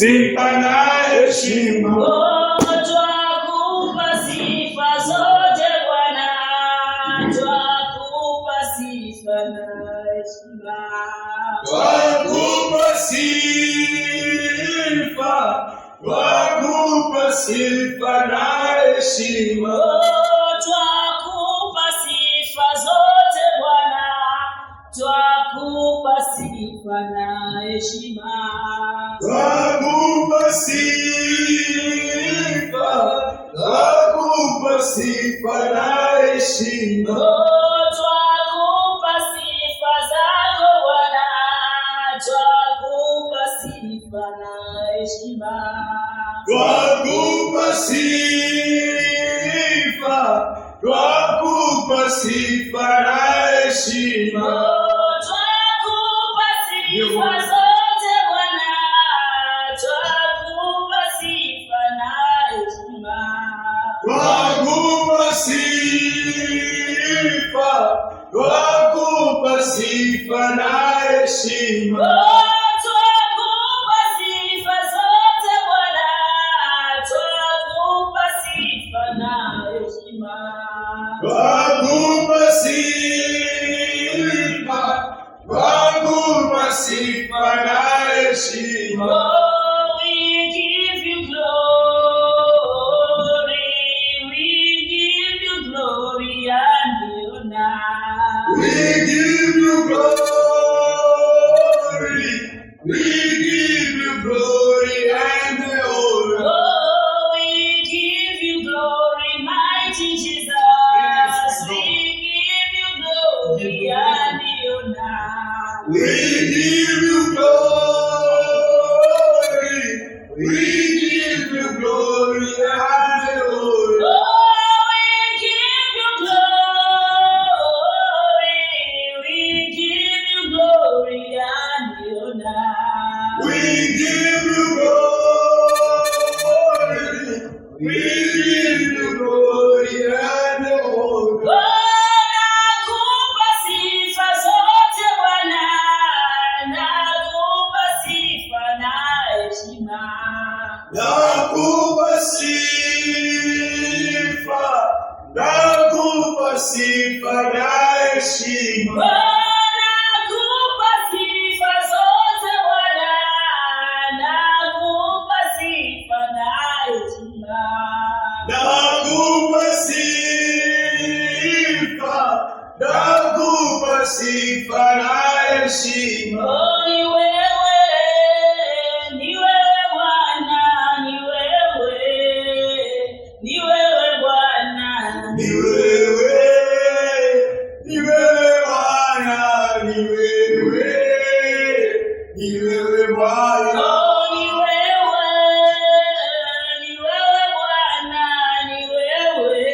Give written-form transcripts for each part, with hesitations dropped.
sifa na heshima. Twakupa sifa zote Bwana, twakupa sifa na heshima. Twakupa sifa, twakupa sifa na heshima. Twakupa sifa zote Bwana, twakupa sifa na heshima. Twakupa sifa, twakupa sifa na heshima. Twakupa sifa zako Bwana, twakupa sifa na heshima. Twakupa sifa, twakupa sifa na heshima. Twakupa sifa zote Bwana, twakupa sifa na heshima. Twakupa sifa, twakupa sifa na heshima. Twakupa sifa zote Bwana, twakupa sifa na heshima. Twakupa sifa, twakupa sifa na heshima. We give you glory, we give you glory and honor. We give you glory, we give you glory and honor. We give you glory, mighty Jesus. We give you glory and honor. We give you glory, we give you glory and honor. We give you glory, we give you glory and honor. We give you glory, we give you glory and honor. Nakupa sifa zote Bwana, nakupa sifa na heshima. Nakupa sifa, nakupa sifa na heshima. Nakupa sifa zote Bwana, nakupa sifa na heshima. Nakupa sifa, nakupa sifa na heshima. Ni wewe, ni wewe Bwana, ni wewe, ni wewe Bwana. Ni wewe, ni wewe Bwana, ni wewe, ni wewe Bwana. Ni wewe, ni wewe Bwana, ni wewe,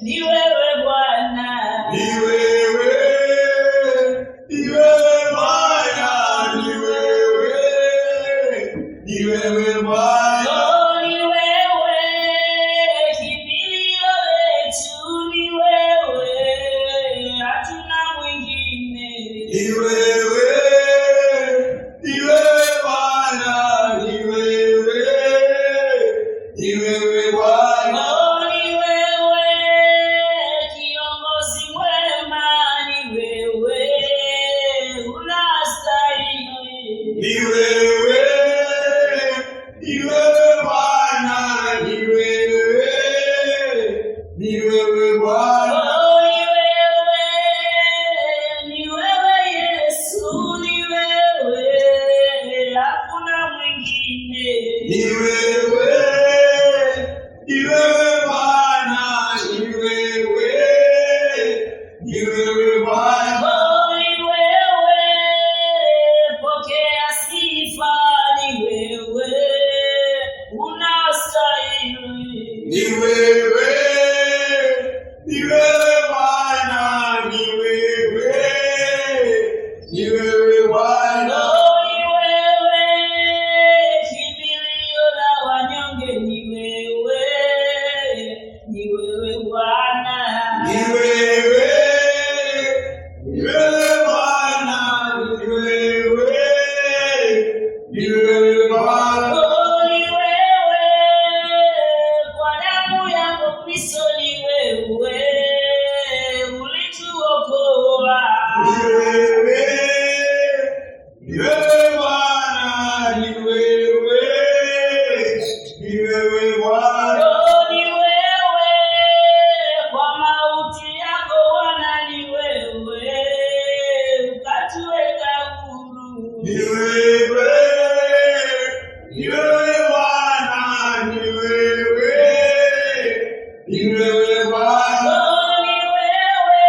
ni wewe Bwana. Ni wewe, ni wewe Bwana, ni wewe, ni wewe Bwana. Ni wewe, kimbilio letu, ni wewe, hatuna mwingine. Ni wewe, ni wewe Bwana, ni wewe, ni wewe Bwana. Ni wewe, kiongozi mwema, ni wewe, unastahili. Ni wewe, ni wewe Bwana, ni wewe, ni wewe Bwana. Ni wewe Yesu, ni wewe, hakuna mwingine. Ni wewe, ni wewe Bwana, ni wewe, ni wewe Bwana. Ni wewe, pokea sifa, ni wewe, unastahili. Ni wewe, ni wewe Bwana, ni wewe, ni wewe Bwana. Ni wewe, kimbilio la ni wewe Bwana, ni wewe, ni wewe Bwana. Ni wewe,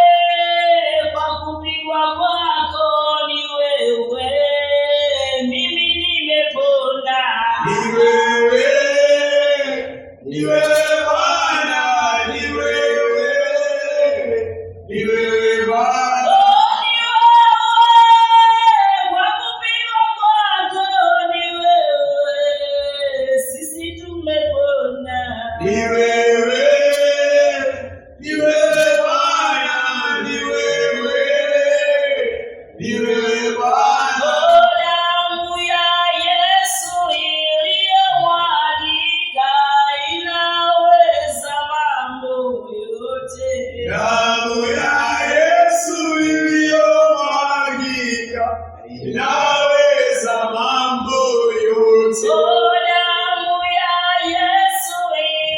kwa kupigwa kwako ni wewe, mimi nimepona. Ni wewe, ni wewe Bwana, ni wewe, ni wewe Bwana. Ni wewe, kwa kupigwa kwako ni wewe, sisi tumepona. Ni wewe, ni wewe Bwana, ni wewe, ni wewe Bwana. Damu ya Yesu iliyomwagika inaweza mambo yote. Damu ya Yesu iliyomwagika inaweza mambo yote. Damu ya Yesu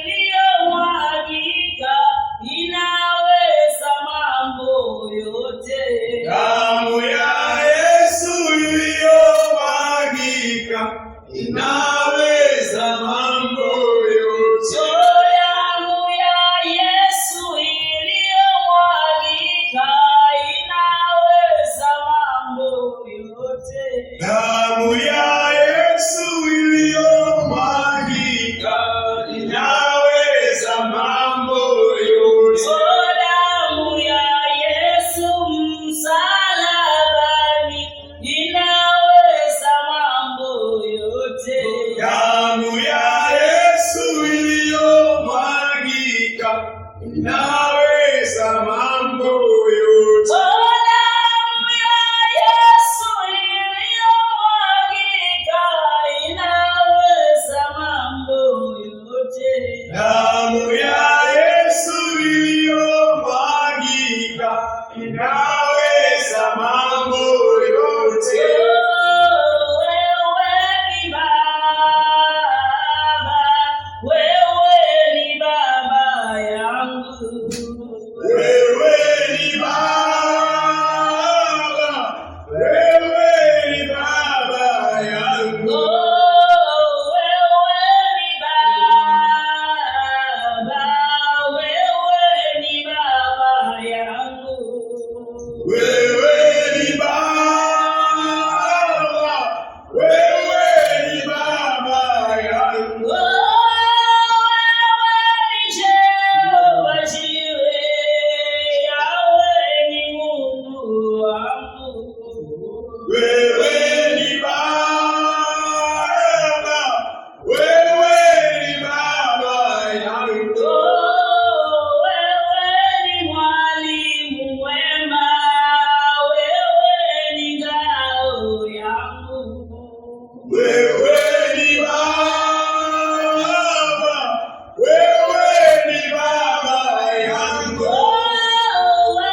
iliyomwagika inaweza mambo yote. Damu ya Yesu iliyomwagika inaweza mambo yote. Damu ya Yesu iliyomwagika inaweza mambo yote. Damu ya Yesu iliyomwagika inaweza mambo yote. Damu ya Yesu msalabani inaweza mambo yote. Damu ya Yesu iliyomwagika inaweza mambo yote. Damu ya Yesu iliyomwagika inaweza mambo yote. Damu ya Yesu iliyomwagika inaweza mambo yote. Wewe ni Baba, wewe ni Baba yangu. Wewe ni Baba, wewe ni Baba yangu. Wewe ni Baba, wewe ni Baba yangu. Wewe ni Baba, wewe ni Baba yangu. Wewe ni Jehova Jireh, Yahweh ni Mungu wangu. Wewe ni Baba, wewe ni Baba yangu. Wewe ni mwalimu mwema, wewe ni ngao yangu. Wewe ni Baba, wewe ni Baba yangu. Wewe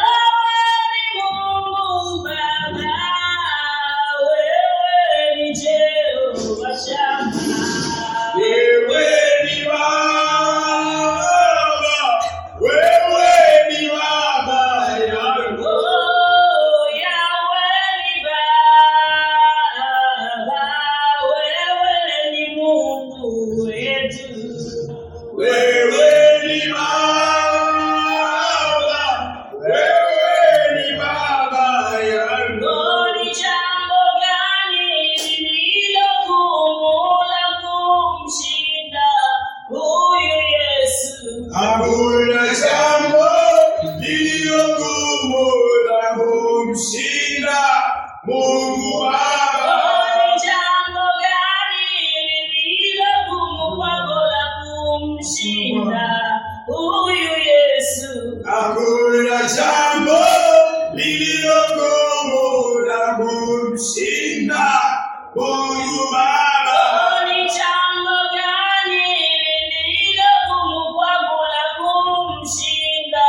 ni Mungu Baba, wewe ni Jehova Shammah. Wewe ni Baba, wewe ni Baba yangu. Yahweh ni Baba, wewe ni Mungu wetu. Wewe ni Baba, wewe ni Baba yangu. Ni jambo gani lililo gumu la kumshinda huyu Yesu? Hakuna jambo lililo gumu la kumshinda Mungu Baba. Ni jambo gani lililo gumu kwako la kumshinda huyu Yesu? Hakuna jambo lililo gumu la kumshinda Mungu Baba. Ni jambo gani lililo gumu kwako la kumshinda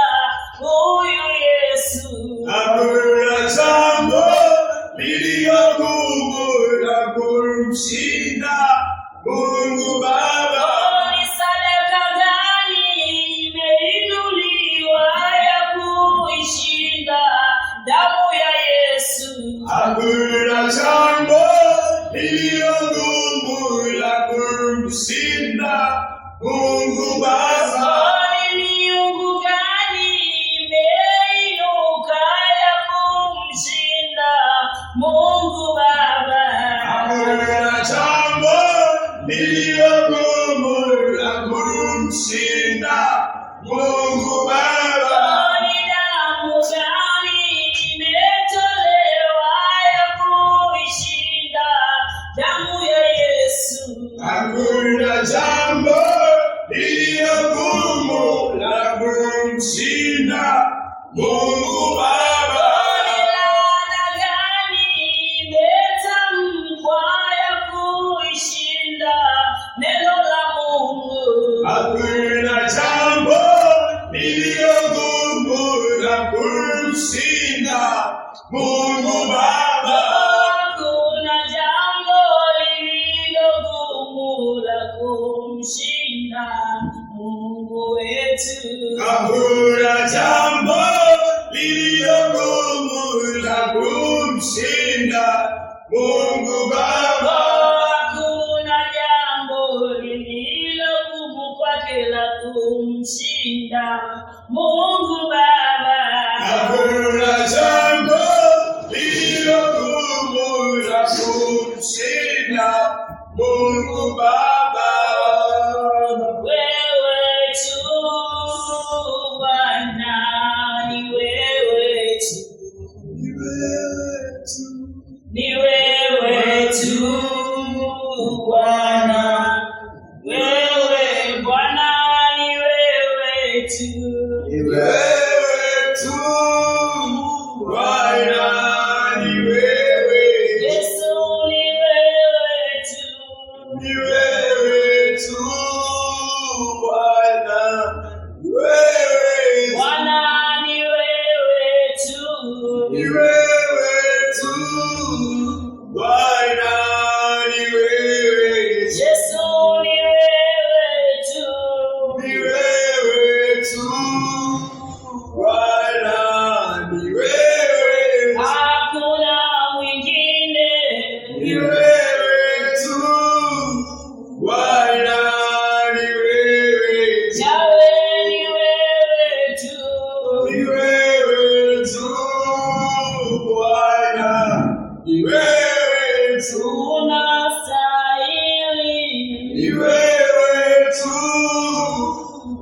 huyu Yesu? Hakuna jambo lililo gumu la kumshinda Mungu Baba. Ni sadaka gani imeinuliwa ya kuishinda damu ya Yesu? Hakuna jambo lililo gumu la Mungu Baba. Ni miungu gani imeinuka ya kumshinda Mungu Baba? Hakuna jambo lililo gumu la kumshinda Mungu Baba. Ni damu gani imetolewa ya kuishinda damu ya Yesu? Hakuna jambo lililo gumu la kumshinda Mungu Baba. Ni laana gani imetamkwa ya kuishinda neno la Mungu? Hakuna jambo lililo gumu la kumshinda Mungu Baba. Hakuna jambo lililo gumu la kumshinda Mungu wetu. Hakuna jambo lililo gumu la kumshinda Mungu Baba. Hakuna jambo lililo gumu kwake la kumshinda Mungu Baba. Hakuna jambo lililo gumu la kumshinda Mungu Baba. Wewe tu Bwana, ni wewe tu, ni wewe tu Bwana, wewe Bwana, ni wewe tu. Ni wewe tu Bwana, ni wewe. Yesu, ni wewe tu. Ni wewe tu Bwana, ni wewe. Bwana, ni wewe tu. Ni wewe tu Bwana, ni wewe. Yesu, ni wewe tu. Ni wewe tu Bwana, ni wewe. Hakuna mwingine. Ni wewe tu Bwana, ni wewe. Yawe, ni wewe tu. Ni wewe tu Bwana, ni wewe tu. Unastahili. Ni wewe tu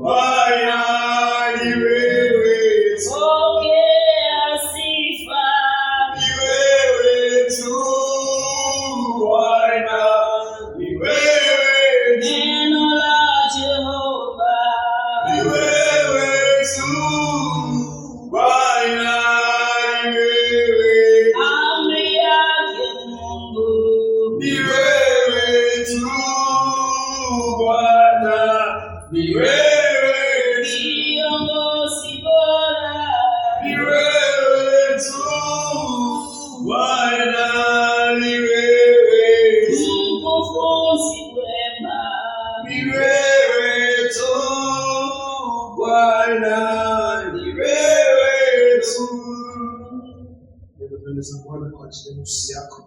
Bwana, ni wewe tu. Pokea sifa. Ni wewe tu Bwana, ni wewe tu. Neno la Jehova. Ni wewe tu Bwana, ni wewe. Amri yake Mungu. Ni wewe tu Bwana, ni wewe tu. Kiongozi bora. Ni wewe tu Bwana, ni wewe tu. Mkufunzi mwema. Ni wewe tu Bwana, ni wewe tu. Mbele za Bwana kwa ajili ya nafsi yako.